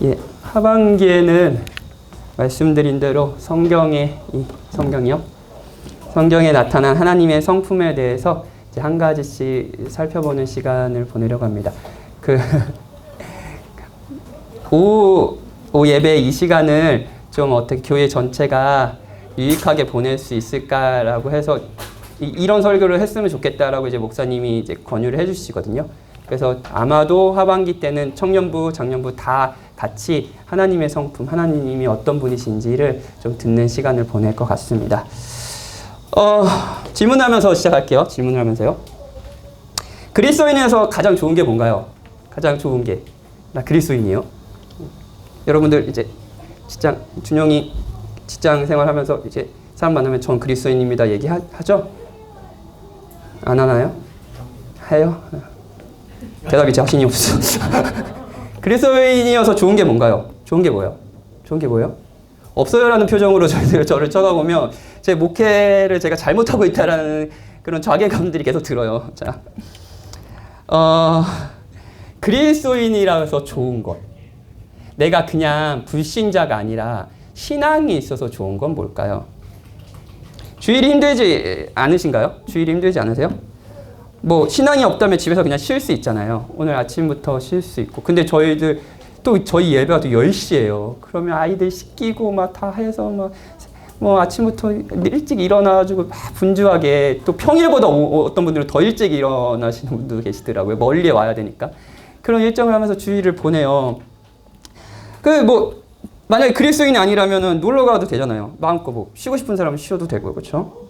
예, 하반기에는 말씀드린 대로 성경에 나타난 하나님의 성품에 대해서 이제 한 가지씩 살펴보는 시간을 보내려고 합니다. 오후 예배 이 시간을 좀 어떻게 교회 전체가 유익하게 보낼 수 있을까라고 해서 이런 설교를 했으면 좋겠다라고 이제 목사님이 이제 권유를 해주시거든요. 그래서 아마도 하반기 때는 청년부, 장년부 다 같이 하나님의 성품, 하나님이 어떤 분이신지를 좀 듣는 시간을 보낼 것 같습니다. 질문하면서 시작할게요. 질문을 하면서요. 그리스도인에서 가장 좋은 게 뭔가요? 가장 좋은 게. 나 그리스도인이에요. 여러분들 이제 준영이 직장 생활하면서 이제 사람 만나면 전 그리스도인입니다 얘기하죠? 안 하나요? 해요? 대답이 자신이 없어. 그리스도인이어서 좋은 게 뭔가요? 좋은 게 뭐예요? 좋은 게 뭐예요? 없어요라는 표정으로 저를 쳐다보면 제 목회를 제가 잘못하고 있다라는 그런 자괴감들이 계속 들어요. 자, 그리스도인이라서 좋은 것. 내가 그냥 불신자가 아니라 신앙이 있어서 좋은 건 뭘까요? 주일이 힘들지 않으신가요? 주일이 힘들지 않으세요? 뭐 신앙이 없다면 집에서 그냥 쉴 수 있잖아요. 오늘 아침부터 쉴 수 있고. 근데 저희들 또 저희 예배가 또 10시예요. 그러면 아이들 씻기고 막 다 해서 뭐 아침부터 일찍 일어나가지고 막 분주하게 또 평일보다 어떤 분들은 더 일찍 일어나시는 분도 계시더라고요. 멀리 와야 되니까. 그런 일정을 하면서 주일을 보내요. 만약에 그리스도인이 아니라면은 놀러 가도 되잖아요. 마음껏 뭐 쉬고 싶은 사람은 쉬어도 되고요. 그렇죠?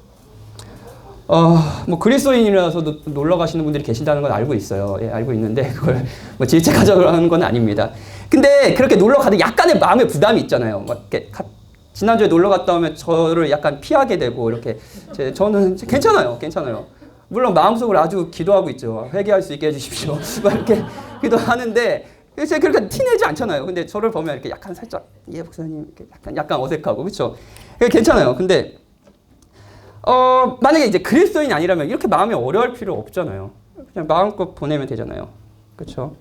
그리스도인이라서 놀러 가시는 분들이 계신다는 건 알고 있어요. 예, 알고 있는데 그걸 뭐 질책하자고 하는 건 아닙니다. 근데 그렇게 놀러 가도 약간의 마음의 부담이 있잖아요. 막 이렇게 지난주에 놀러 갔다 오면 저를 약간 피하게 되고 이렇게 저는 괜찮아요. 물론 마음속으로 아주 기도하고 있죠. 회개할 수 있게 해주십시오. 막 이렇게 기도하는데 제가 그렇게 티내지 않잖아요. 근데 저를 보면 이렇게 약간 살짝 예 목사님 이렇게 약간 어색하고 그렇죠. 괜찮아요. 근데 만약에 이제 그리스도인이 아니라면 이렇게 마음이 어려울 필요 없잖아요. 그냥 마음껏 보내면 되잖아요. 그렇죠?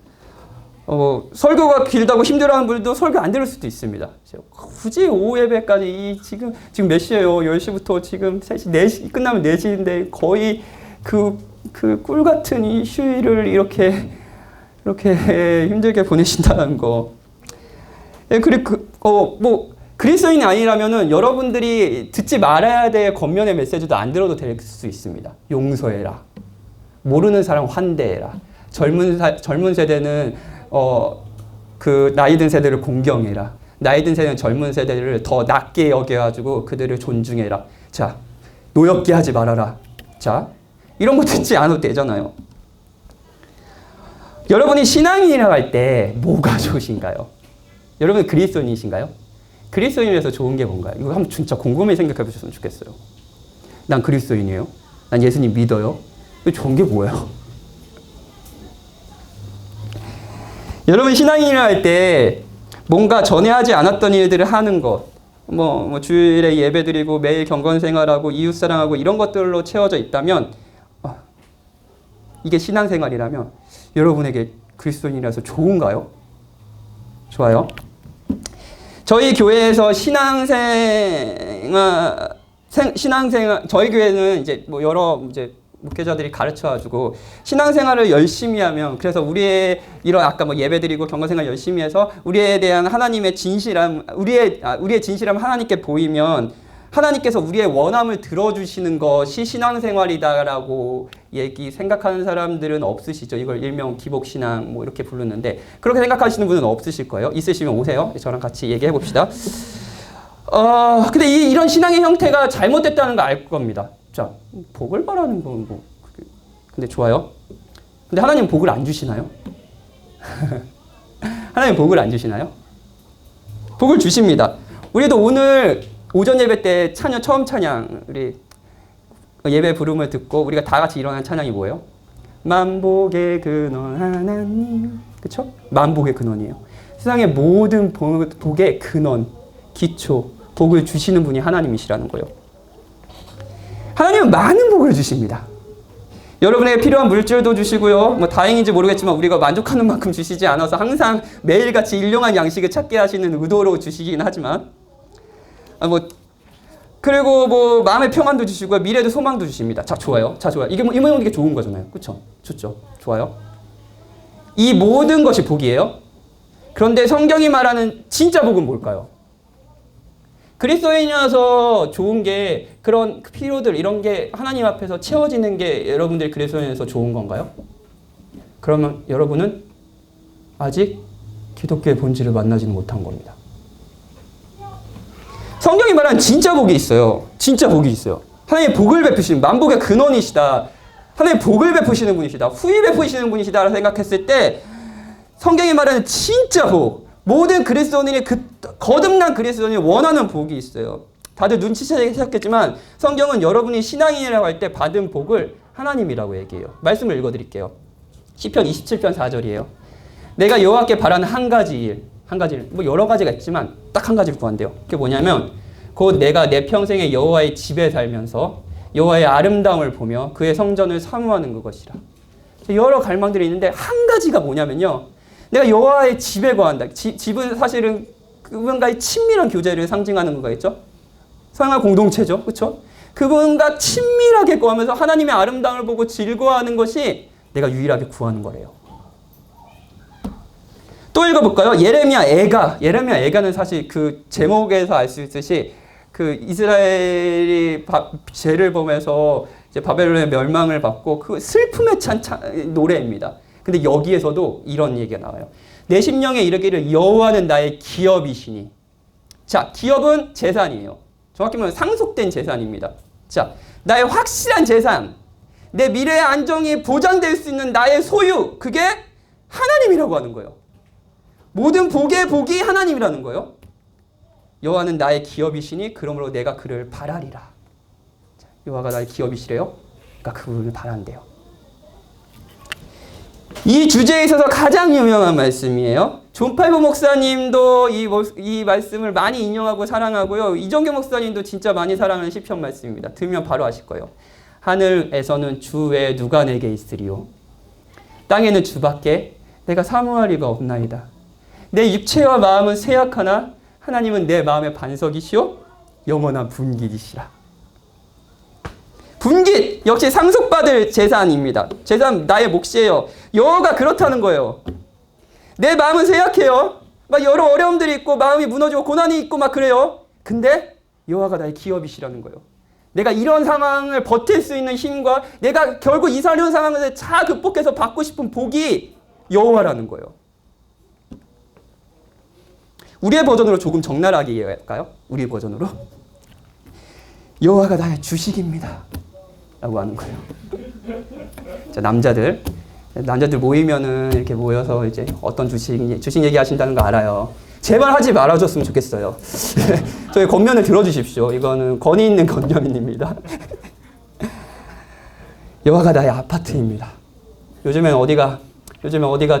설교가 길다고 힘들어하는 분들도 설교 안 들을 수도 있습니다. 굳이 오후 예배까지 지금 몇 시예요? 10시부터 지금 3시, 4시 끝나면 4시인데 거의 그 꿀 같은 이 휴일을 이렇게 힘들게 보내신다는 거. 예, 그리고 그리스도인이 아니라면은 여러분들이 듣지 말아야 될 겉면의 메시지도 안 들어도 될 수 있습니다. 용서해라. 모르는 사람 환대해라. 젊은 세대는 나이 든 세대를 공경해라. 나이 든 세대는 젊은 세대를 더 낮게 여겨가지고 그들을 존중해라. 자, 노엽게 하지 말아라. 자, 이런 거 듣지 않아도 되잖아요. 여러분이 신앙인이라고 할 때 뭐가 좋으신가요? 여러분 그리스도인이신가요? 그리스도인에서 좋은 게 뭔가요? 이거 한번 진짜 곰곰이 생각해 보셨으면 좋겠어요. 난 그리스도인이에요. 난 예수님 믿어요. 좋은 게 뭐예요? 여러분 신앙인이라 할 때 뭔가 전에 하지 않았던 일들을 하는 것, 주일에 예배드리고 매일 경건 생활하고 이웃 사랑하고 이런 것들로 채워져 있다면 이게 신앙생활이라면 여러분에게 그리스도인이라서 좋은가요? 좋아요. 저희 교회에서 신앙생활 저희 교회는 이제 여러 목회자들이 가르쳐가지고 신앙생활을 열심히 하면 그래서 우리의 이런 아까 예배드리고 경건생활 열심히 해서 우리에 대한 하나님의 진실함 우리의 진실함 하나님께 보이면 하나님께서 우리의 원함을 들어주시는 것이 신앙생활이다라고 생각하는 사람들은 없으시죠. 이걸 일명 기복신앙 이렇게 부르는데 그렇게 생각하시는 분은 없으실 거예요. 있으시면 오세요. 저랑 같이 얘기해 봅시다. 근데 이런 신앙의 형태가 잘못됐다는 거 알 겁니다. 자, 복을 바라는 건 근데 좋아요. 근데 하나님 복을 안 주시나요? 하나님 복을 안 주시나요? 복을 주십니다. 우리도 오늘 오전 예배 때 처음 찬양, 우리 예배 부름을 듣고 우리가 다 같이 일어난 찬양이 뭐예요? 만복의 근원 하나님. 그쵸? 만복의 근원이에요. 세상의 모든 복의 근원, 기초, 복을 주시는 분이 하나님이시라는 거예요. 하나님은 많은 복을 주십니다. 여러분에게 필요한 물질도 주시고요. 뭐 다행인지 모르겠지만 우리가 만족하는 만큼 주시지 않아서 항상 매일같이 일용할 양식을 찾게 하시는 의도로 주시긴 하지만 그리고 뭐 마음의 평안도 주시고요. 미래도 소망도 주십니다. 자, 좋아요. 자, 좋아요. 이게 좋은 거잖아요. 그렇죠? 좋죠. 좋아요. 이 모든 것이 복이에요. 그런데 성경이 말하는 진짜 복은 뭘까요? 그리스도인이어서 좋은 게 그런 필요들 이런 게 하나님 앞에서 채워지는 게 여러분들 그리스도인에서 좋은 건가요? 그러면 여러분은 아직 기독교의 본질을 만나지는 못한 겁니다. 성경이 말하는 진짜 복이 있어요. 진짜 복이 있어요. 하나님의 복을 베푸시는 만복의 근원이시다. 하나님의 복을 베푸시는 분이시다. 후히 베푸시는 분이시다 생각했을 때 성경이 말하는 진짜 복, 모든 그리스도인이 거듭난 그리스도인이 원하는 복이 있어요. 다들 눈치채기 시작했지만 성경은 여러분이 신앙인이라고 할 때 받은 복을 하나님이라고 얘기해요. 말씀을 읽어드릴게요. 시편 27편 4절이에요. 내가 여호와께 바라는 한 가지 일, 뭐 여러 가지가 있지만 딱 한 가지를 구한대요. 그게 뭐냐면 곧 내가 내 평생에 여호와의 집에 살면서 여호와의 아름다움을 보며 그의 성전을 사모하는 그것이라. 여러 갈망들이 있는데 한 가지가 뭐냐면요. 내가 여호와의 집에 거한다. 집은 사실은 그분과의 친밀한 교제를 상징하는 거겠죠. 성화 공동체죠. 그렇죠? 그분과 친밀하게 거하면서 하나님의 아름다움을 보고 즐거워하는 것이 내가 유일하게 구하는 거래요. 또 읽어볼까요? 예레미야 애가는 사실 그 제목에서 알 수 있듯이 그 이스라엘이 죄를 범해서 이제 바벨론의 멸망을 받고 그 슬픔에 찬 노래입니다. 근데 여기에서도 이런 얘기가 나와요. 내 심령에 이르기를 여호와는 나의 기업이시니. 자, 기업은 재산이에요. 정확히 말하면 상속된 재산입니다. 자, 나의 확실한 재산, 내 미래의 안정이 보장될 수 있는 나의 소유, 그게 하나님이라고 하는 거예요. 모든 복의 복이 하나님이라는 거예요. 여호와는 나의 기업이시니 그러므로 내가 그를 바라리라. 자, 여호와가 나의 기업이시래요. 그러니까 그분을 바란대요. 이 주제에 있어서 가장 유명한 말씀이에요. 존 팔보 목사님도 이 말씀을 많이 인용하고 사랑하고요. 이정규 목사님도 진짜 많이 사랑하는 시편 말씀입니다. 들으면 바로 아실 거예요. 하늘에서는 주 외에 누가 내게 있으리요. 땅에는 주밖에 내가 사모할 리가 없나이다. 내 육체와 마음은 쇠약하나 하나님은 내 마음의 반석이시오 영원한 분깃이시라. 분깃 역시 상속받을 재산입니다. 재산 나의 몫이에요. 여호가 그렇다는 거예요. 내 마음은 쇠약해요. 막 여러 어려움들이 있고 마음이 무너지고 고난이 있고 막 그래요. 근데 여호와가 나의 기업이시라는 거예요. 내가 이런 상황을 버틸 수 있는 힘과 내가 결국 이 상황을 잘 극복해서 받고 싶은 복이 여호와라는 거예요. 우리의 버전으로 조금 적나라하게 이해할까요? 우리 버전으로. 여호와가 나의 주식입니다. 라고 하는 거예요. 자, 남자들 모이면은 이렇게 모여서 이제 어떤 주식 얘기 하신다는 거 알아요. 제발 하지 말아줬으면 좋겠어요. 저희 권면을 들어주십시오. 이거는 권위 있는 권면입니다. 여호와가 나의 아파트입니다. 요즘엔 어디가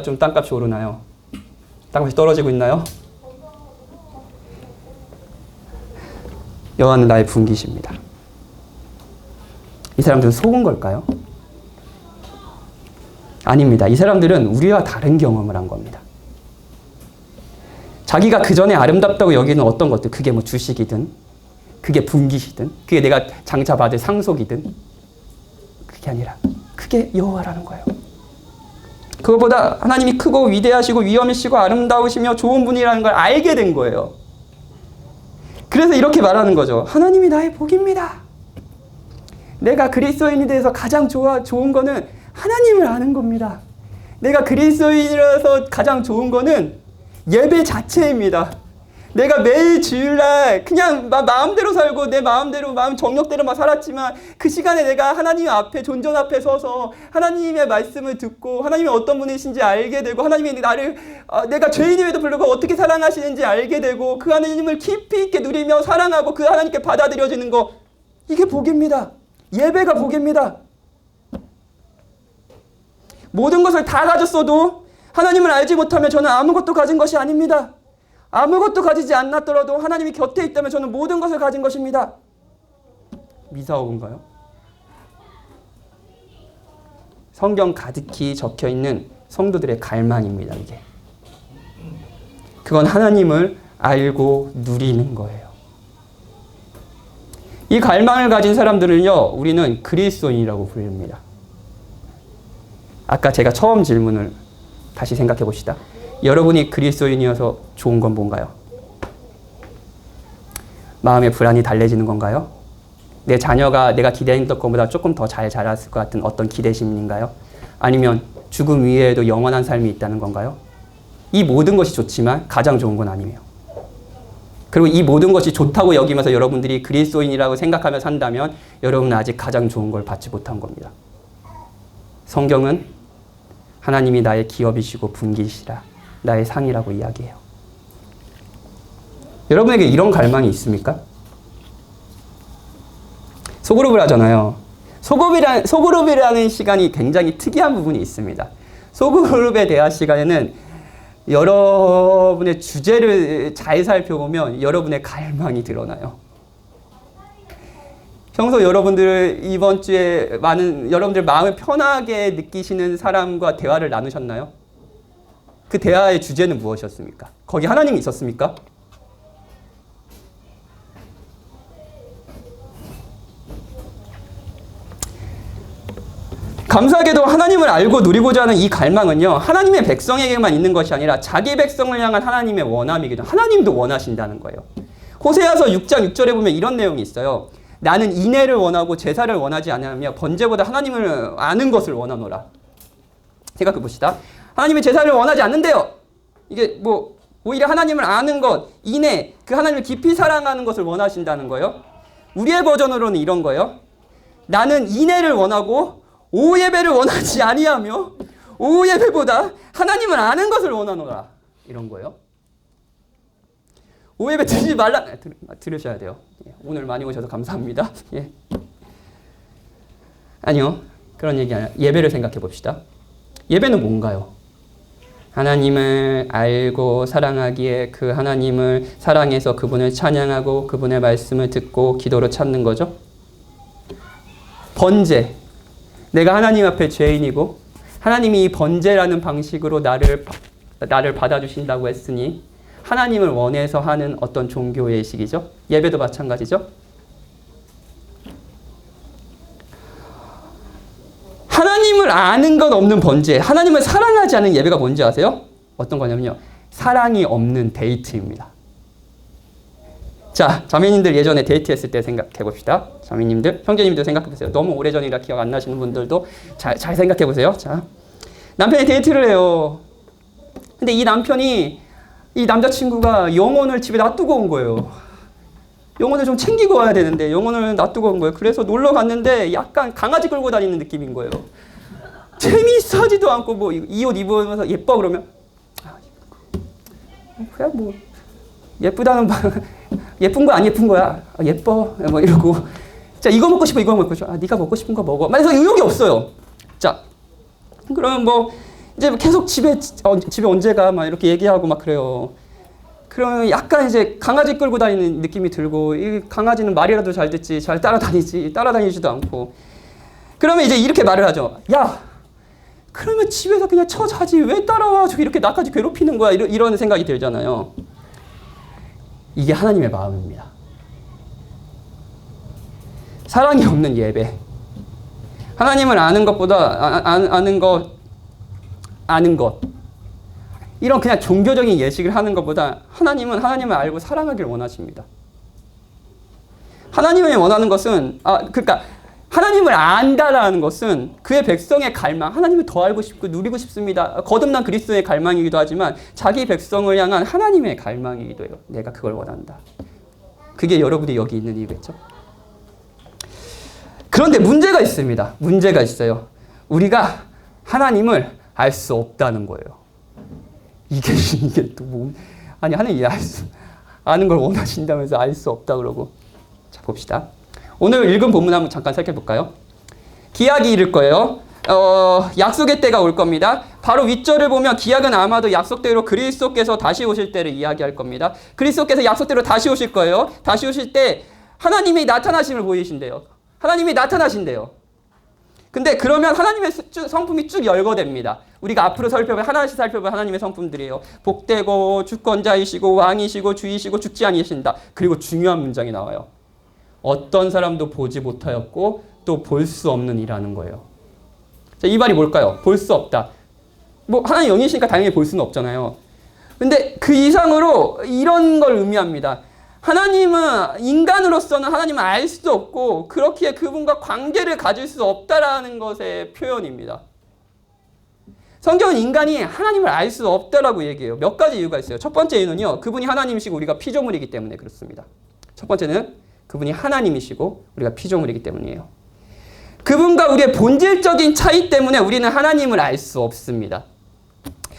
좀 땅값이 오르나요? 땅값이 떨어지고 있나요? 여호와는 나의 분깃입니다. 이 사람들은 속은 걸까요? 아닙니다. 이 사람들은 우리와 다른 경험을 한 겁니다. 자기가 그 전에 아름답다고 여기는 어떤 것들, 그게 뭐 주식이든, 그게 분깃이든, 그게 내가 장차 받을 상속이든, 그게 아니라 그게 여호와라는 거예요. 그것보다 하나님이 크고 위대하시고 위엄이시고 아름다우시며 좋은 분이라는 걸 알게 된 거예요. 그래서 이렇게 말하는 거죠. 하나님이 나의 복입니다. 내가 그리스도인이 돼서 가장 좋은 거는 하나님을 아는 겁니다. 내가 그리스도인이라서 가장 좋은 거는 예배 자체입니다. 내가 매일 주일날 그냥 마음대로 살고 내 마음대로 마음 정욕대로 막 살았지만 그 시간에 내가 하나님 앞에 존전 앞에 서서 하나님의 말씀을 듣고 하나님이 어떤 분이신지 알게 되고 하나님이 나를 내가 죄인임에도 불구하고 어떻게 사랑하시는지 알게 되고 그 하나님을 깊이 있게 누리며 사랑하고 그 하나님께 받아들여지는 거, 이게 복입니다. 예배가 복입니다. 모든 것을 다 가졌어도 하나님을 알지 못하면 저는 아무것도 가진 것이 아닙니다. 아무것도 가지지 않았더라도 하나님이 곁에 있다면 저는 모든 것을 가진 것입니다. 미사오인가요? 성경 가득히 적혀 있는 성도들의 갈망입니다. 이게. 그건 하나님을 알고 누리는 거예요. 이 갈망을 가진 사람들은요, 우리는 그리스도인이라고 부릅니다. 아까 제가 처음 질문을 다시 생각해 봅시다. 여러분이 그리스도인이어서 좋은 건 뭔가요? 마음의 불안이 달래지는 건가요? 내 자녀가 내가 기대했던 것보다 조금 더 잘 자랐을 것 같은 어떤 기대심인가요? 아니면 죽음 이외에도 영원한 삶이 있다는 건가요? 이 모든 것이 좋지만 가장 좋은 건 아니에요. 그리고 이 모든 것이 좋다고 여기면서 여러분들이 그리스도인이라고 생각하며 산다면 여러분은 아직 가장 좋은 걸 받지 못한 겁니다. 성경은 하나님이 나의 기업이시고 분기시라, 나의 상이라고 이야기해요. 여러분에게 이런 갈망이 있습니까? 소그룹을 하잖아요. 소그룹이라는 시간이 굉장히 특이한 부분이 있습니다. 소그룹의 대화 시간에는 여러분의 주제를 잘 살펴보면 여러분의 갈망이 드러나요. 평소 여러분들 이번 주에 여러분들 마음을 편하게 느끼시는 사람과 대화를 나누셨나요? 그 대화의 주제는 무엇이었습니까? 거기 하나님이 있었습니까? 감사하게도 하나님을 알고 누리고자 하는 이 갈망은요, 하나님의 백성에게만 있는 것이 아니라 자기 백성을 향한 하나님의 원함이기도 합니다. 하나님도 원하신다는 거예요. 호세아서 6장 6절에 보면 이런 내용이 있어요. 나는 인애를 원하고 제사를 원하지 않으며 번제보다 하나님을 아는 것을 원하노라. 생각해 봅시다. 하나님의 제사를 원하지 않는데요. 이게 오히려 하나님을 아는 것, 인애, 그 하나님을 깊이 사랑하는 것을 원하신다는 거예요. 우리의 버전으로는 이런 거예요. 나는 인애를 원하고 오후 예배를 원하지 아니하며 오후 예배보다 하나님을 아는 것을 원하노라. 이런 거예요. 오후 예배 드리지 말라. 들으셔야 돼요. 오늘 많이 오셔서 감사합니다. 예. 아니요. 그런 얘기 아니라 예배를 생각해 봅시다. 예배는 뭔가요? 하나님을 알고 사랑하기에 그 하나님을 사랑해서 그분을 찬양하고 그분의 말씀을 듣고 기도로 찾는 거죠. 번제. 내가 하나님 앞에 죄인이고 하나님이 이 번제라는 방식으로 나를 받아주신다고 했으니 하나님을 원해서 하는 어떤 종교 예식이죠. 예배도 마찬가지죠. 하나님을 아는 것 없는 번제, 하나님을 사랑하지 않는 예배가 뭔지 아세요? 어떤 거냐면요. 사랑이 없는 데이트입니다. 자, 자매님들 예전에 데이트했을 때 생각해 봅시다. 자매님들, 형제님들 생각해 보세요. 너무 오래전이라 기억 안 나시는 분들도 잘 생각해 보세요. 자, 남편이 데이트를 해요. 근데 이 남편이, 이 남자친구가 영혼을 집에 놔두고 온 거예요. 영혼을 좀 챙기고 와야 되는데 영혼을 놔두고 온 거예요. 그래서 놀러 갔는데 약간 강아지 끌고 다니는 느낌인 거예요. 재미있어하지도 않고 이 옷 입으면서 예뻐 그러면 그냥 예쁘다는 예쁜 거 안 예쁜 거야. 예뻐 이러고 자 이거 먹고 싶어 이거 먹고 싶어. 네가 먹고 싶은 거 먹어. 그래서 의욕이 없어요. 자 그러면 이제 계속 집에 언제 가 막 이렇게 얘기하고 막 그래요. 그러면 약간 이제 강아지 끌고 다니는 느낌이 들고 이 강아지는 말이라도 잘 듣지 잘 따라다니지도 않고 그러면 이제 이렇게 말을 하죠. 야 그러면 집에서 그냥 자지 왜 따라와 이렇게 나까지 괴롭히는 거야 이런 생각이 들잖아요. 이게 하나님의 마음입니다. 사랑이 없는 예배. 하나님을 아는 것보다 아는 것 이런 그냥 종교적인 예식을 하는 것보다 하나님은 하나님을 알고 사랑하기를 원하십니다. 하나님을 원하는 것은 그러니까 하나님을 안다라는 것은 그의 백성의 갈망, 하나님을 더 알고 싶고 누리고 싶습니다. 거듭난 그리스도의 갈망이기도 하지만 자기 백성을 향한 하나님의 갈망이기도 해요. 내가 그걸 원한다. 그게 여러분이 여기 있는 이유겠죠. 그런데 문제가 있습니다. 문제가 있어요. 우리가 하나님을 알 수 없다는 거예요. 이게 또 하나님이 아는 걸 원하신다면서 알 수 없다 그러고. 자, 봅시다. 오늘 읽은 본문 한번 잠깐 살펴볼까요? 기약이 이를 거예요. 약속의 때가 올 겁니다. 바로 윗절을 보면 기약은 아마도 약속대로 그리스도께서 다시 오실 때를 이야기할 겁니다. 그리스도께서 약속대로 다시 오실 거예요. 다시 오실 때 하나님이 나타나심을 보이신대요. 하나님이 나타나신대요. 근데 그러면 하나님의 성품이 쭉 열거됩니다. 우리가 앞으로 하나씩 살펴볼 하나님의 성품들이에요. 복되고 주권자이시고 왕이시고 주이시고 죽지 아니하신다. 그리고 중요한 문장이 나와요. 어떤 사람도 보지 못하였고 또 볼 수 없는 이라는 거예요. 자, 이 말이 뭘까요? 볼 수 없다. 뭐 하나님 영이시니까 당연히 볼 수는 없잖아요. 근데 그 이상으로 이런 걸 의미합니다. 하나님은 인간으로서는 하나님을 알 수도 없고 그렇기에 그분과 관계를 가질 수 없다라는 것의 표현입니다. 성경은 인간이 하나님을 알 수 없다라고 얘기해요. 몇 가지 이유가 있어요. 첫 번째 이유는요. 그분이 하나님이시고 우리가 피조물이기 때문에 그렇습니다. 첫 번째는 그분이 하나님이시고 우리가 피조물이기 때문이에요. 그분과 우리의 본질적인 차이 때문에 우리는 하나님을 알 수 없습니다.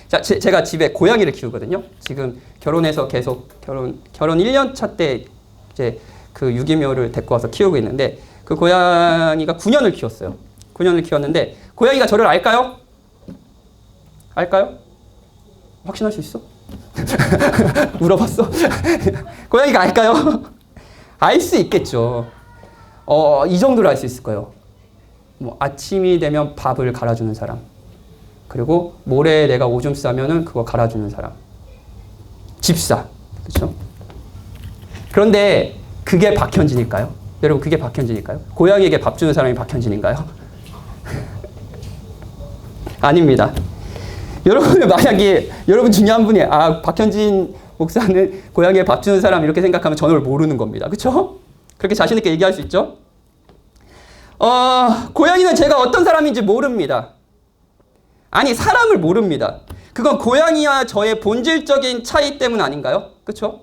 자, 제가 집에 고양이를 키우거든요. 지금 결혼해서 계속 결혼 1년 차 때 이제 그 유기묘를 데리고 와서 키우고 있는데 그 고양이가 9년을 키웠어요. 9년을 키웠는데 고양이가 저를 알까요? 알까요? 확신할 수 있어? 물어봤어? 고양이가 알까요? 알 수 있겠죠. 이 정도로 알 수 있을 거예요. 뭐 아침이 되면 밥을 갈아주는 사람. 그리고 모래에 내가 오줌 싸면은 그거 갈아주는 사람. 집사. 그렇죠? 그런데 그게 박현진일까요? 여러분 그게 박현진일까요? 고양이에게 밥 주는 사람이 박현진인가요? 아닙니다. 여러분은 만약에 여러분 중에 한 분이 박현진 목사는 고양이에 밥 주는 사람 이렇게 생각하면 전혀 모르는 겁니다. 그렇죠? 그렇게 자신 있게 얘기할 수 있죠? 고양이는 제가 어떤 사람인지 모릅니다. 아니 사람을 모릅니다. 그건 고양이와 저의 본질적인 차이 때문 아닌가요? 그렇죠?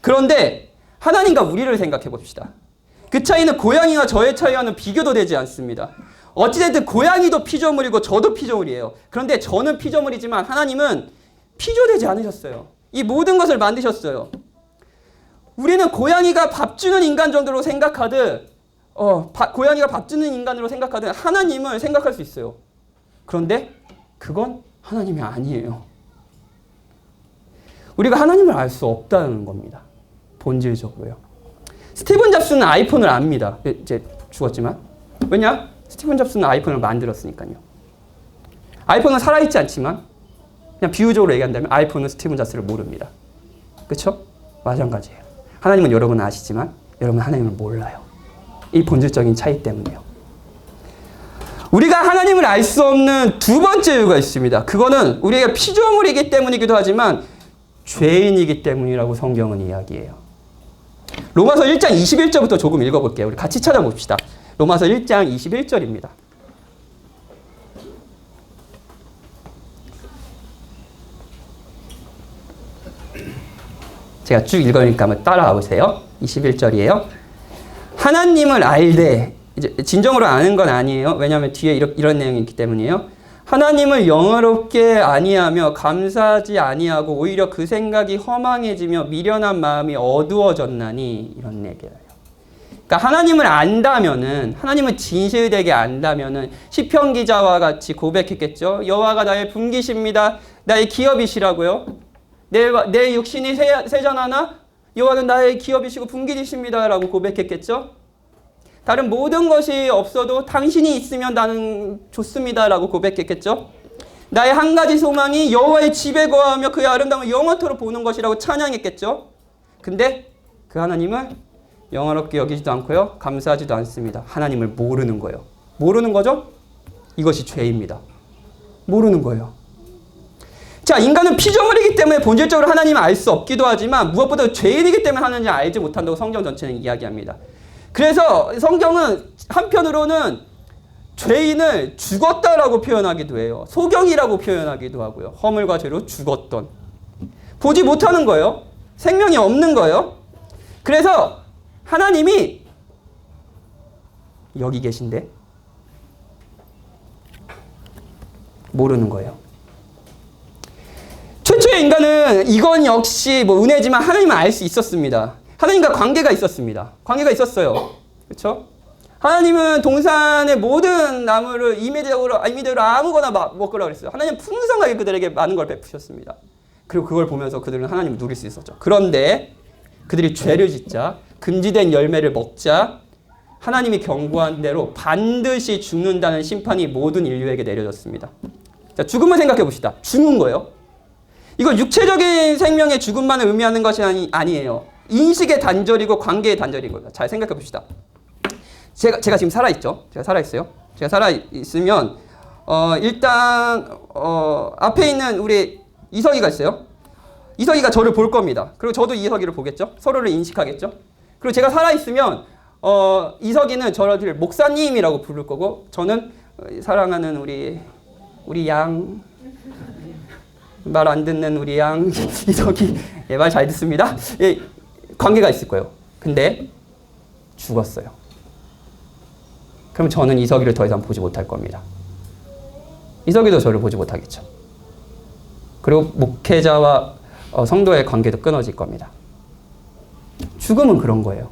그런데 하나님과 우리를 생각해 봅시다. 그 차이는 고양이와 저의 차이와는 비교도 되지 않습니다. 어찌됐든 고양이도 피조물이고 저도 피조물이에요. 그런데 저는 피조물이지만 하나님은 피조되지 않으셨어요. 이 모든 것을 만드셨어요. 우리는 고양이가 밥 주는 인간 정도로 생각하듯 고양이가 밥 주는 인간으로 생각하듯 하나님을 생각할 수 있어요. 그런데 그건 하나님이 아니에요. 우리가 하나님을 알 수 없다는 겁니다. 본질적으로요. 스티븐 잡스는 아이폰을 압니다. 이제 죽었지만. 왜냐? 스티븐 잡스는 아이폰을 만들었으니까요. 아이폰은 살아있지 않지만 그냥 비유적으로 얘기한다면 아이폰은 스티븐 잡스를 모릅니다. 그렇죠? 마찬가지예요. 하나님은 여러분은 아시지만 여러분은 하나님을 몰라요. 이 본질적인 차이 때문에요. 우리가 하나님을 알 수 없는 두 번째 이유가 있습니다. 그거는 우리가 피조물이기 때문이기도 하지만 죄인이기 때문이라고 성경은 이야기해요. 로마서 1장 21절부터 조금 읽어볼게요. 우리 같이 찾아봅시다. 로마서 1장 21절입니다. 제가 쭉 읽으니까 한번 따라와 보세요. 21절이에요. 하나님을 알되 이제 진정으로 아는 건 아니에요. 왜냐하면 뒤에 이런 내용이 있기 때문이에요. 하나님을 영화롭게 아니하며 감사하지 아니하고 오히려 그 생각이 허망해지며 미련한 마음이 어두워졌나니 이런 얘기예요. 그러니까 하나님을 안다면은 하나님을 진실되게 안다면은 시편 기자와 같이 고백했겠죠. 여호와가 나의 분기십니다. 나의 기업이시라고요. 내 육신이 세전하나 여호와는 나의 기업이시고 분기이십니다라고 고백했겠죠. 다른 모든 것이 없어도 당신이 있으면 나는 좋습니다라고 고백했겠죠. 나의 한 가지 소망이 여호와의 집에 거하며 그의 아름다움을 영원토록 보는 것이라고 찬양했겠죠. 근데 그 하나님을 영화롭게 여기지도 않고요. 감사하지도 않습니다. 하나님을 모르는 거예요. 모르는 거죠? 이것이 죄입니다. 모르는 거예요. 자, 인간은 피조물이기 때문에 본질적으로 하나님을 알 수 없기도 하지만 무엇보다 죄인이기 때문에 하나님을 알지 못한다고 성경 전체는 이야기합니다. 그래서 성경은 한편으로는 죄인을 죽었다라고 표현하기도 해요. 소경이라고 표현하기도 하고요. 허물과 죄로 죽었던. 보지 못하는 거예요. 생명이 없는 거예요. 그래서 하나님이 여기 계신데 모르는 거예요. 최초의 인간은 이건 역시 은혜지만 하나님을 알 수 있었습니다. 하나님과 관계가 있었습니다. 관계가 있었어요. 그렇죠? 하나님은 동산의 모든 나무를 임의대로 아무거나 먹으라고 그랬어요. 하나님은 풍성하게 그들에게 많은 걸 베푸셨습니다. 그리고 그걸 보면서 그들은 하나님을 누릴 수 있었죠. 그런데 그들이 죄를 짓자 금지된 열매를 먹자 하나님이 경고한 대로 반드시 죽는다는 심판이 모든 인류에게 내려졌습니다. 자, 죽음을 생각해 봅시다. 죽는 거예요. 이거 육체적인 생명의 죽음만을 의미하는 것이 아니에요. 인식의 단절이고 관계의 단절인 거예요. 잘 생각해 봅시다. 제가 지금 살아있죠? 제가 살아있어요? 제가 살아있으면, 일단, 앞에 있는 우리 이석이가 있어요. 이석이가 저를 볼 겁니다. 그리고 저도 이석이를 보겠죠? 서로를 인식하겠죠? 그리고 제가 살아있으면, 이석이는 저를 목사님이라고 부를 거고, 저는 사랑하는 우리 양, 말 안 듣는 우리 양, 이석이, 예, 말 잘 듣습니다. 예, 관계가 있을 거예요. 근데 죽었어요. 그럼 저는 이석이를 더 이상 보지 못할 겁니다. 이석이도 저를 보지 못하겠죠. 그리고 목회자와 성도의 관계도 끊어질 겁니다. 죽음은 그런 거예요.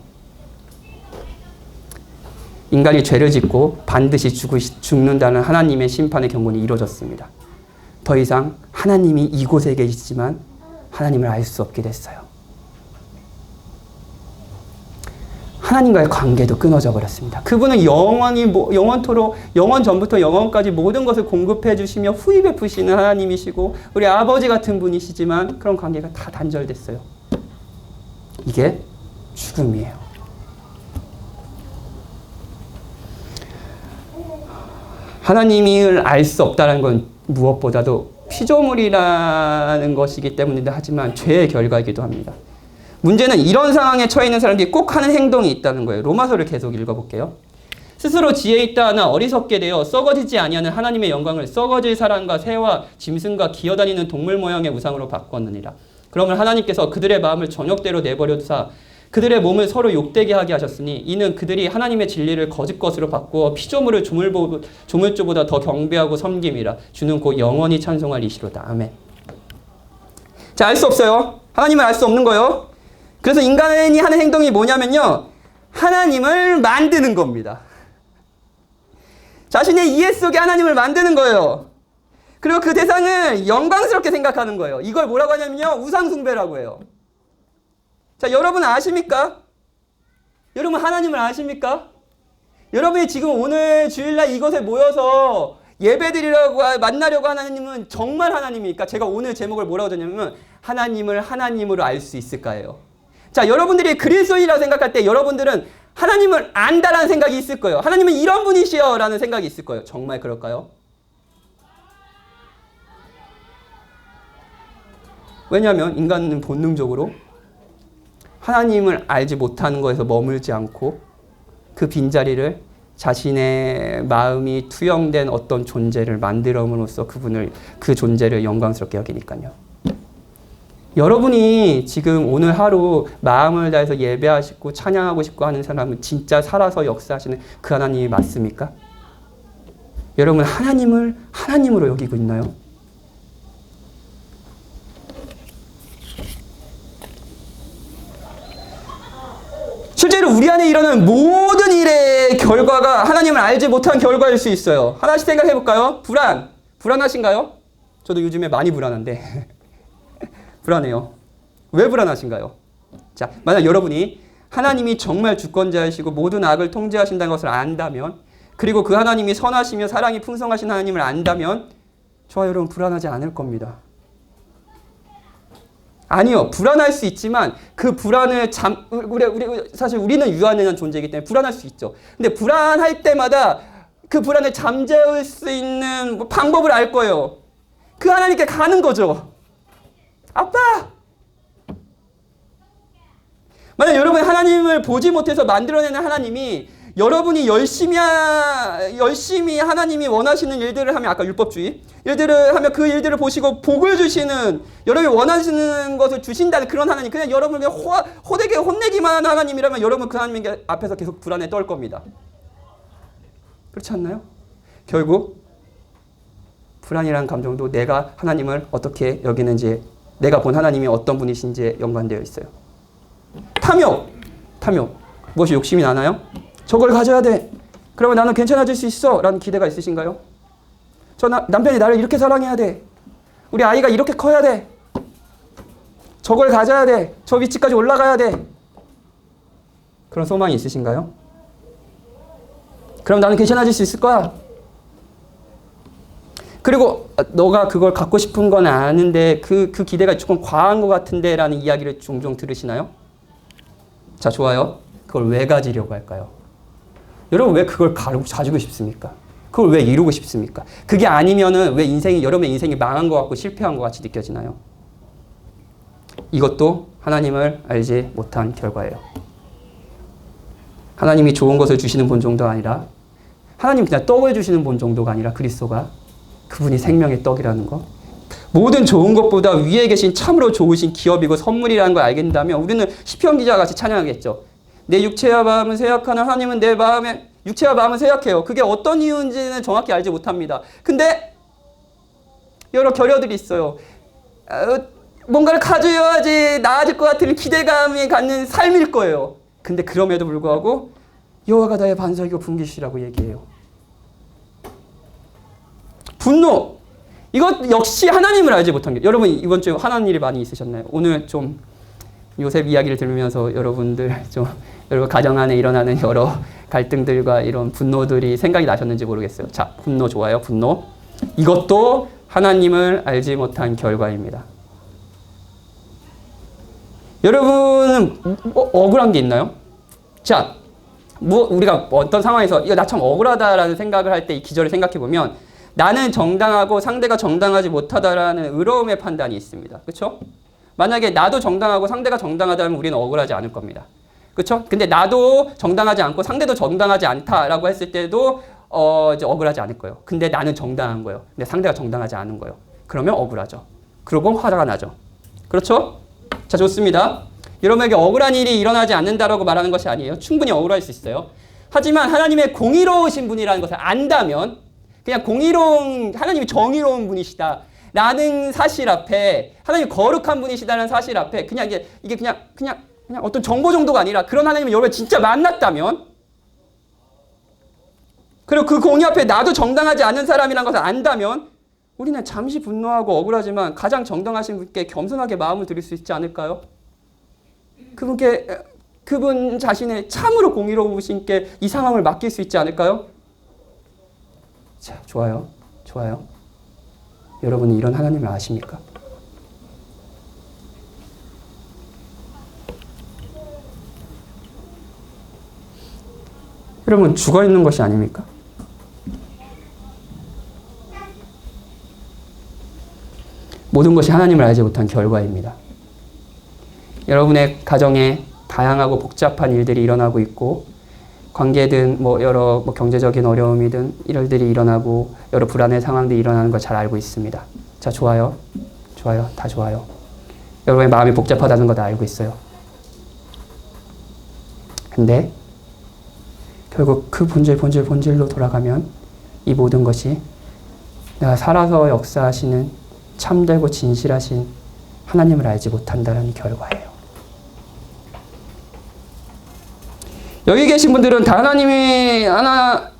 인간이 죄를 짓고 반드시 죽는다는 하나님의 심판의 경고는 이루어졌습니다. 더 이상 하나님이 이곳에 계시지만 하나님을 알 수 없게 됐어요. 하나님과의 관계도 끊어져 버렸습니다. 그분은 영원토록 영원 전부터 영원까지 모든 것을 공급해 주시며 후히 베푸시는 하나님이시고 우리 아버지 같은 분이시지만 그런 관계가 다 단절됐어요. 이게 죽음이에요. 하나님을 알 수 없다는 건 무엇보다도 피조물이라는 것이기 때문이다 하지만 죄의 결과이기도 합니다. 문제는 이런 상황에 처해 있는 사람들이 꼭 하는 행동이 있다는 거예요. 로마서를 계속 읽어볼게요. 스스로 지혜 있다 하나 어리석게 되어 썩어지지 아니하는 하나님의 영광을 썩어질 사람과 새와 짐승과 기어다니는 동물 모양의 우상으로 바꿨느니라. 그러면 하나님께서 그들의 마음을 저녁대로 내버려두사 그들의 몸을 서로 욕되게 하게 하셨으니 이는 그들이 하나님의 진리를 거짓 것으로 바꾸어 피조물을 조물주보다 더 경배하고 섬김이라. 주는 곧 영원히 찬송할 이시로다. 아멘. 자, 알 수 없어요. 하나님을 알 수 없는 거예요. 그래서 인간이 하는 행동이 뭐냐면요. 하나님을 만드는 겁니다. 자신의 이해 속에 하나님을 만드는 거예요. 그리고 그 대상을 영광스럽게 생각하는 거예요. 이걸 뭐라고 하냐면요. 우상숭배라고 해요. 자, 여러분 아십니까? 여러분 하나님을 아십니까? 여러분이 지금 오늘 주일날 이곳에 모여서 예배드리려고 만나려고 하는 하나님은 정말 하나님입니까? 제가 오늘 제목을 뭐라고 줬냐면 하나님을 하나님으로 알 수 있을까요? 자, 여러분들이 그리스도인이라고 생각할 때 여러분들은 하나님을 안다라는 생각이 있을 거예요. 하나님은 이런 분이시여 라는 생각이 있을 거예요. 정말 그럴까요? 왜냐하면 인간은 본능적으로 하나님을 알지 못하는 것에서 머물지 않고 그 빈자리를 자신의 마음이 투영된 어떤 존재를 만들어옴으로써 그 존재를 영광스럽게 여기니까요. 여러분이 지금 오늘 하루 마음을 다해서 예배하시고 찬양하고 싶고 하는 사람은 진짜 살아서 역사하시는 그 하나님이 맞습니까? 여러분 하나님을 하나님으로 여기고 있나요? 실제로 우리 안에 일어나는 모든 일의 결과가 하나님을 알지 못한 결과일 수 있어요. 하나씩 생각해 볼까요? 불안하신가요? 저도 요즘에 많이 불안한데 불안해요. 왜 불안하신가요? 자, 만약 여러분이 하나님이 정말 주권자이시고 모든 악을 통제하신다는 것을 안다면, 그리고 그 하나님이 선하시며 사랑이 풍성하신 하나님을 안다면 저와 여러분 불안하지 않을 겁니다. 아니요. 불안할 수 있지만 그 불안을 사실 우리는 유한한 존재이기 때문에 불안할 수 있죠. 근데 불안할 때마다 그 불안을 잠재울 수 있는 방법을 알 거예요. 그 하나님께 가는 거죠. 아빠! 만약 여러분이 하나님을 보지 못해서 만들어내는 하나님이 여러분이 열심히 하나님이 원하시는 일들을 하면, 아까 율법주의 일들을 하면 그 일들을 보시고 복을 주시는, 여러분이 원하시는 것을 주신다는 그런 하나님, 그냥 여러분을 호되게 혼내기만 하는 하나님이라면 여러분 그 하나님 앞에서 계속 불안에 떨 겁니다. 그렇지 않나요? 결국 불안이라는 감정도 내가 하나님을 어떻게 여기는지, 내가 본 하나님이 어떤 분이신지에 연관되어 있어요. 탐욕. 무엇이 욕심이 나나요? 저걸 가져야 돼. 그러면 나는 괜찮아질 수 있어. 라는 기대가 있으신가요? 남편이 나를 이렇게 사랑해야 돼. 우리 아이가 이렇게 커야 돼. 저걸 가져야 돼. 저 위치까지 올라가야 돼. 그런 소망이 있으신가요? 그럼 나는 괜찮아질 수 있을 거야. 그리고 너가 그걸 갖고 싶은 건 아는데 그 기대가 조금 과한 것 같은데 라는 이야기를 종종 들으시나요? 자, 좋아요. 그걸 왜 가지려고 할까요? 여러분 왜 그걸 가지고 싶습니까? 그걸 왜 이루고 싶습니까? 그게 아니면은 왜 여러분의 인생이 망한 것 같고 실패한 것 같이 느껴지나요? 이것도 하나님을 알지 못한 결과예요. 하나님이 좋은 것을 주시는 분 정도가 아니라 하나님 그냥 떡을 주시는 분 정도가 아니라 그리스도가 그분이 생명의 떡이라는 것. 모든 좋은 것보다 위에 계신 참으로 좋으신 기업이고 선물이라는 걸 알게 된다면 우리는 시편 기자와 같이 찬양하겠죠. 내 육체와 마음은 쇠약하나 하나님은 내 마음에 육체와 마음은 쇠약해요. 그게 어떤 이유인지는 정확히 알지 못합니다. 근데 여러 결여들이 있어요. 뭔가를 가져야지 나아질 것 같은 기대감이 갖는 삶일 거예요. 근데 그럼에도 불구하고 여호와가 나의 반석이고 분깃이라고 얘기해요. 분노. 이것 역시 하나님을 알지 못한 게. 여러분 이번 주에 화난 일이 많이 있으셨나요? 오늘 좀 요셉 이야기를 들으면서 여러분들 좀 여러분 가정 안에 일어나는 여러 갈등들과 이런 분노들이 생각이 나셨는지 모르겠어요. 자, 분노 좋아요. 분노. 이것도 하나님을 알지 못한 결과입니다. 여러분은 억울한 게 있나요? 자, 우리가 어떤 상황에서 이거 나 참 억울하다라는 생각을 할 때 이 기절을 생각해 보면 나는 정당하고 상대가 정당하지 못하다라는 의로움의 판단이 있습니다. 그렇죠? 만약에 나도 정당하고 상대가 정당하다면 우리는 억울하지 않을 겁니다. 그렇죠? 근데 나도 정당하지 않고 상대도 정당하지 않다라고 했을 때도 이제 억울하지 않을 거예요. 근데 나는 정당한 거예요. 근데 상대가 정당하지 않은 거예요. 그러면 억울하죠. 그러고 화가 나죠. 그렇죠? 자, 좋습니다. 여러분에게 억울한 일이 일어나지 않는다라고 말하는 것이 아니에요. 충분히 억울할 수 있어요. 하지만 하나님의 공의로우신 분이라는 것을 안다면 그냥 하나님이 정의로운 분이시다 라는 사실 앞에 하나님이 거룩한 분이시다는 사실 앞에 그냥 이게 그냥 어떤 정보 정도가 아니라 그런 하나님을 여러분 진짜 만났다면 그리고 그 공의 앞에 나도 정당하지 않은 사람이라는 것을 안다면 우리는 잠시 분노하고 억울하지만 가장 정당하신 분께 겸손하게 마음을 드릴 수 있지 않을까요? 그분 자신의 참으로 공의로우신께 이 상황을 맡길 수 있지 않을까요? 자, 좋아요. 좋아요. 여러분은 이런 하나님을 아십니까? 여러분 죽어 있는 것이 아닙니까? 모든 것이 하나님을 알지 못한 결과입니다. 여러분의 가정에 다양하고 복잡한 일들이 일어나고 있고 관계든 여러 경제적인 어려움이든 이런 일들이 일어나고 여러 불안의 상황들이 일어나는 걸 잘 알고 있습니다. 자, 좋아요. 좋아요. 다 좋아요. 여러분의 마음이 복잡하다는 거 다 알고 있어요. 근데 결국 그 본질로 돌아가면 이 모든 것이 내가 살아서 역사하시는 참되고 진실하신 하나님을 알지 못한다는 결과예요. 여기 계신 분들은 다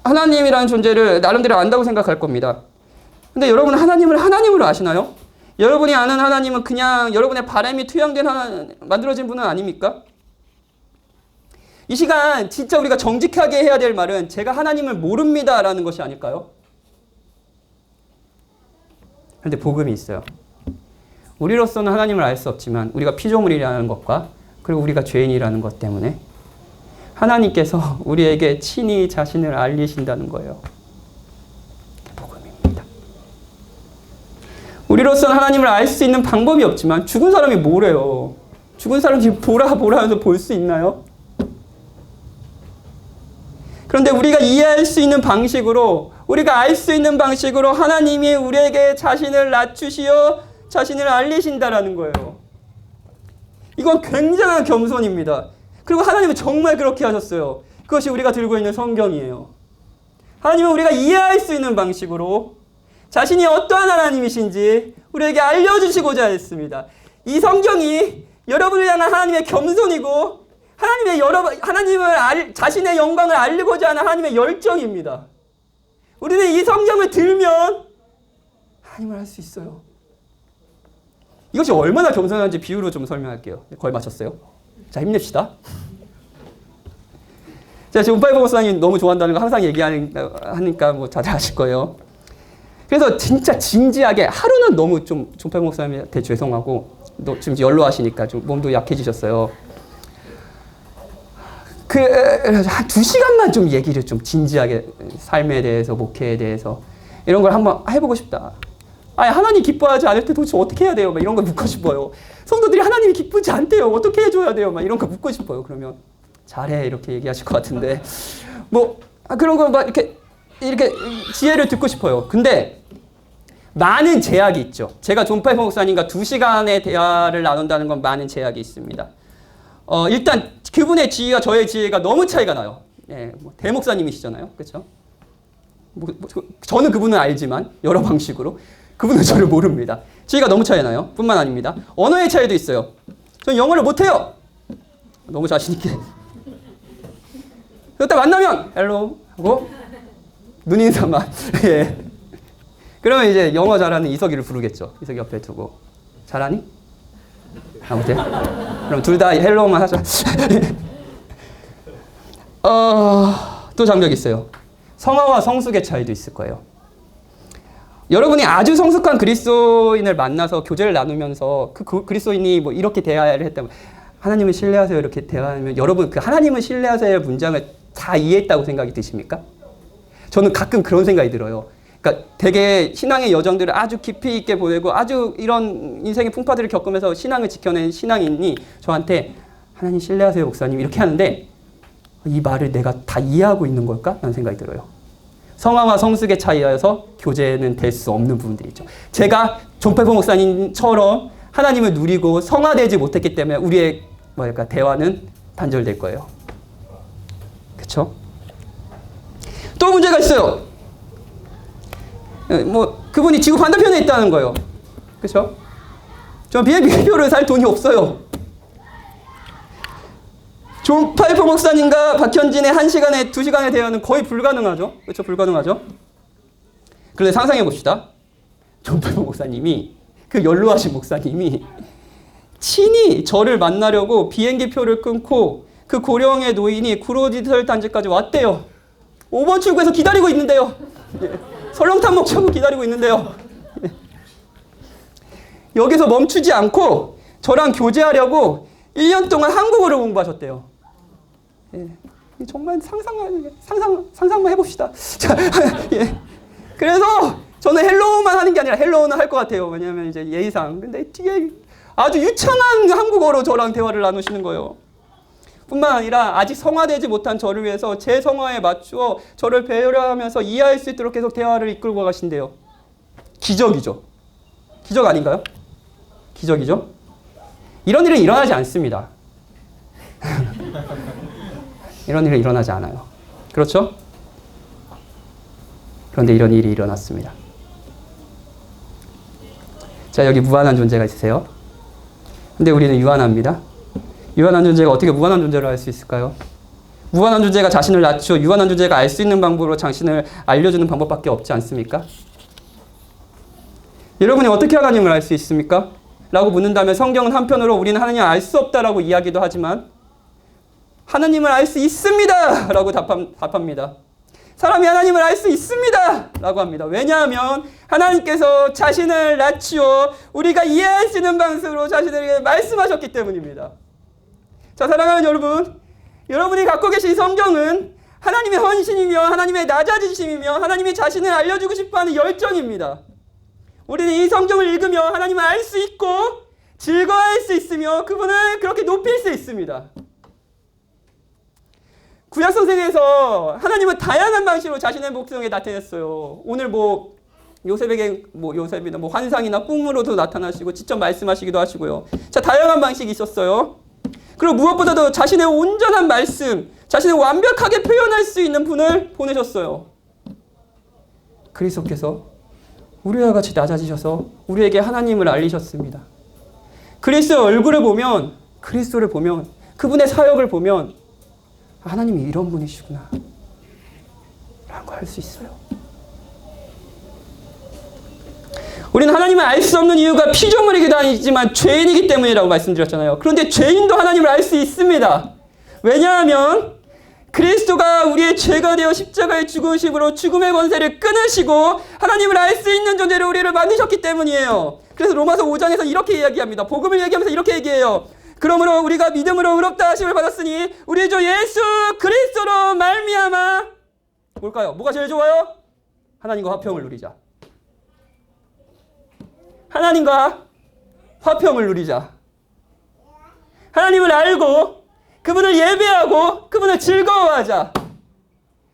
하나님이라는 존재를 나름대로 안다고 생각할 겁니다. 근데 여러분은 하나님을 하나님으로 아시나요? 여러분이 아는 하나님은 그냥 여러분의 바람이 투영된 만들어진 분은 아닙니까? 이 시간 진짜 우리가 정직하게 해야 될 말은 제가 하나님을 모릅니다라는 것이 아닐까요? 그런데 복음이 있어요. 우리로서는 하나님을 알 수 없지만 우리가 피조물이라는 것과 그리고 우리가 죄인이라는 것 때문에 하나님께서 우리에게 친히 자신을 알리신다는 거예요. 복음입니다. 우리로서는 하나님을 알 수 있는 방법이 없지만 죽은 사람이 뭐래요? 죽은 사람이 보라 하면서 볼 수 있나요? 그런데 우리가 이해할 수 있는 방식으로 우리가 알 수 있는 방식으로 하나님이 우리에게 자신을 낮추시어 자신을 알리신다라는 거예요. 이건 굉장한 겸손입니다. 그리고 하나님은 정말 그렇게 하셨어요. 그것이 우리가 들고 있는 성경이에요. 하나님은 우리가 이해할 수 있는 방식으로 자신이 어떠한 하나님이신지 우리에게 알려주시고자 했습니다. 이 성경이 여러분을 향한 하나님의 겸손이고 하나님을 자신의 영광을 알리고자 하는 하나님의 열정입니다. 우리는 이 성경을 들면 하나님을 알 수 있어요. 이것이 얼마나 겸손한지 비유로 좀 설명할게요. 거의 마쳤어요. 자, 힘냅시다. 자, 제가 지금 파이버 목사님 너무 좋아한다는 거 항상 얘기하니까 뭐 다들 아실 거예요. 그래서 진짜 진지하게 하루는 너무 좀 존파이버 목사님한테 죄송하고 지금 연로하시니까 좀 몸도 약해지셨어요. 한 2시간만 좀 얘기를 좀 진지하게 삶에 대해서 목회에 대해서 이런 걸 한번 해보고 싶다. 아니 하나님 기뻐하지 않을 때 도대체 어떻게 해야 돼요? 막 이런 거 묻고 싶어요. 성도들이 하나님이 기쁘지 않대요. 어떻게 해줘야 돼요? 막 이런 거 묻고 싶어요. 그러면 잘해 이렇게 얘기하실 것 같은데 뭐 그런 거 막 이렇게 지혜를 듣고 싶어요. 근데 많은 제약이 있죠. 제가 존 파이버 목사님과 2시간의 대화를 나눈다는 건 많은 제약이 있습니다. 일단 그분의 지혜와 저의 지혜가 너무 차이가 나요. 예, 뭐 대목사님이시잖아요. 그렇죠? 저는 그분은 알지만 여러 방식으로 그분은 저를 모릅니다. 지혜가 너무 차이 나요. 뿐만 아닙니다. 언어의 차이도 있어요. 저는 영어를 못해요. 너무 자신 있게. 그러다 만나면 헬로 하고 눈인사만. 예. 그러면 이제 영어 잘하는 이석이를 부르겠죠. 이석이 옆에 두고 잘하니? 아무튼 그럼 둘 다 헬로우만 하자. 또 장벽이 있어요. 성화와 성숙의 차이도 있을 거예요. 여러분이 아주 성숙한 그리스도인을 만나서 교제를 나누면서 그 그리스도인이 뭐 이렇게 대화를 했다면 하나님을 신뢰하세요 이렇게 대화하면 여러분 그 하나님을 신뢰하세요 문장을 다 이해했다고 생각이 드십니까? 저는 가끔 그런 생각이 들어요. 그러니까 되게 신앙의 여정들을 아주 깊이 있게 보내고 아주 이런 인생의 풍파들을 겪으면서 신앙을 지켜낸 신앙인이 저한테 하나님 신뢰하세요 목사님 이렇게 하는데 이 말을 내가 다 이해하고 있는 걸까? 라는 생각이 들어요. 성화와 성숙의 차이여서 교제는 될 수 없는 부분들이 있죠. 제가 존 파이버 목사님처럼 하나님을 누리고 성화되지 못했기 때문에 우리의 대화는 단절될 거예요. 그렇죠? 또 문제가 있어요. 뭐 그분이 지구 반대편에 있다는 거예요. 그렇죠? 전 비행기표를 살 돈이 없어요. 존 파이버 목사님과 박현진의 1시간에 2시간의 대화는 거의 불가능하죠. 그렇죠? 불가능하죠. 그런데 상상해 봅시다. 존 파이버 목사님이 그 연로하신 목사님이 친히 저를 만나려고 비행기표를 끊고 그 고령의 노인이 구로디지털 단지까지 왔대요. 5번 출구에서 기다리고 있는데요. 설렁탕 먹자고 기다리고 있는데요. 여기서 멈추지 않고 저랑 교제하려고 1년 동안 한국어를 공부하셨대요. 정말 상상만 해봅시다. 자, 그래서 저는 헬로우만 하는 게 아니라 헬로우는 할 것 같아요. 왜냐하면 이제 예의상. 근데 뒤에 아주 유창한 한국어로 저랑 대화를 나누시는 거예요. 뿐만 아니라 아직 성화되지 못한 저를 위해서 제 성화에 맞추어 저를 배려하면서 이해할 수 있도록 계속 대화를 이끌고 가신대요. 기적이죠. 기적 아닌가요? 기적이죠. 이런 일은 일어나지 않습니다. 이런 일은 일어나지 않아요. 그렇죠? 그런데 이런 일이 일어났습니다. 자, 여기 무한한 존재가 있으세요. 근데 우리는 유한합니다. 유한한 존재가 어떻게 무한한 존재를 알 수 있을까요? 무한한 존재가 자신을 낮추어 유한한 존재가 알 수 있는 방법으로 자신을 알려주는 방법밖에 없지 않습니까? 여러분이 어떻게 하나님을 알 수 있습니까? 라고 묻는다면 성경은 한편으로 우리는 하나님을 알 수 없다라고 이야기도 하지만 하나님을 알 수 있습니다! 라고 답합니다. 사람이 하나님을 알 수 있습니다! 라고 합니다. 왜냐하면 하나님께서 자신을 낮추어 우리가 이해할 수 있는 방식으로 자신에게 말씀하셨기 때문입니다. 자, 사랑하는 여러분, 여러분이 갖고 계신 성경은 하나님의 헌신이며 하나님의 낮아지심이며 하나님이 자신을 알려주고 싶어하는 열정입니다. 우리는 이 성경을 읽으며 하나님을 알 수 있고 즐거워할 수 있으며 그분을 그렇게 높일 수 있습니다. 구약성경에서 하나님은 다양한 방식으로 자신의 목성에 나타냈어요. 오늘 요셉에게 요셉이나 환상이나 꿈으로도 나타나시고 직접 말씀하시기도 하시고요. 자, 다양한 방식이 있었어요. 그리고 무엇보다도 자신의 온전한 말씀, 자신을 완벽하게 표현할 수 있는 분을 보내셨어요. 그리스도께서 우리와 같이 낮아지셔서 우리에게 하나님을 알리셨습니다. 그리스도의 얼굴을 보면, 그리스도를 보면, 그분의 사역을 보면 하나님이 이런 분이시구나 라는 걸 알 수 있어요. 우리는 하나님을 알 수 없는 이유가 피조물이기도 아니지만 죄인이기 때문이라고 말씀드렸잖아요. 그런데 죄인도 하나님을 알 수 있습니다. 왜냐하면 그리스도가 우리의 죄가 되어 십자가의 죽으심으로 죽음의 권세를 끊으시고 하나님을 알 수 있는 존재로 우리를 만드셨기 때문이에요. 그래서 로마서 5장에서 이렇게 이야기합니다. 복음을 얘기하면서 이렇게 얘기해요. 그러므로 우리가 믿음으로 의롭다 하심을 받았으니 우리 주 예수 그리스도로 말미암아 뭘까요? 뭐가 제일 좋아요? 하나님과 화평을 누리자. 하나님과 화평을 누리자. 하나님을 알고 그분을 예배하고 그분을 즐거워하자.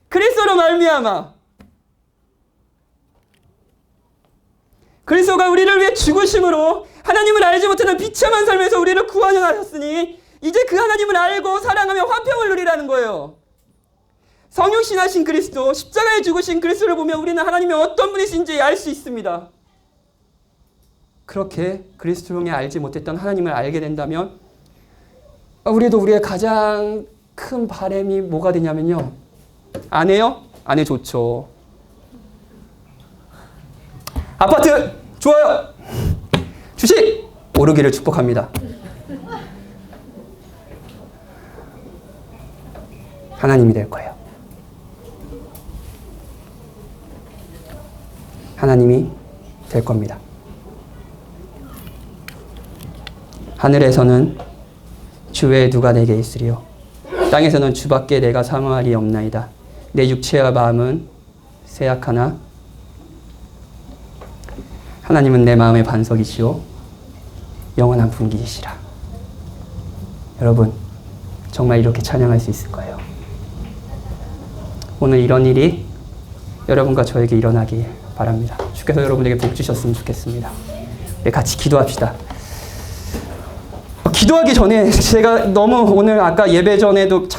그리스도로 말미암아. 그리스도가 우리를 위해 죽으심으로 하나님을 알지 못하는 비참한 삶에서 우리를 구원하셨으니 이제 그 하나님을 알고 사랑하며 화평을 누리라는 거예요. 성육신하신 그리스도, 십자가에 죽으신 그리스도를 보면 우리는 하나님이 어떤 분이신지 알 수 있습니다. 그렇게 그리스도를 알지 못했던 하나님을 알게 된다면 우리도 우리의 가장 큰 바람이 뭐가 되냐면요. 아내요? 아내 좋죠. 아파트 좋아요. 주식 오르기를 축복합니다. 하나님이 될 거예요. 하나님이 될 겁니다. 하늘에서는 주 외에 누가 내게 있으리요? 땅에서는 주밖에 내가 사모할이 없나이다. 내 육체와 마음은 쇠약하나 하나님은 내 마음의 반석이시오 영원한 분기이시라. 여러분 정말 이렇게 찬양할 수 있을 거예요. 오늘 이런 일이 여러분과 저에게 일어나길 바랍니다. 주께서 여러분에게 복 주셨으면 좋겠습니다. 네, 같이 기도합시다. 기도하기 전에 제가 너무 오늘 아까 예배 전에도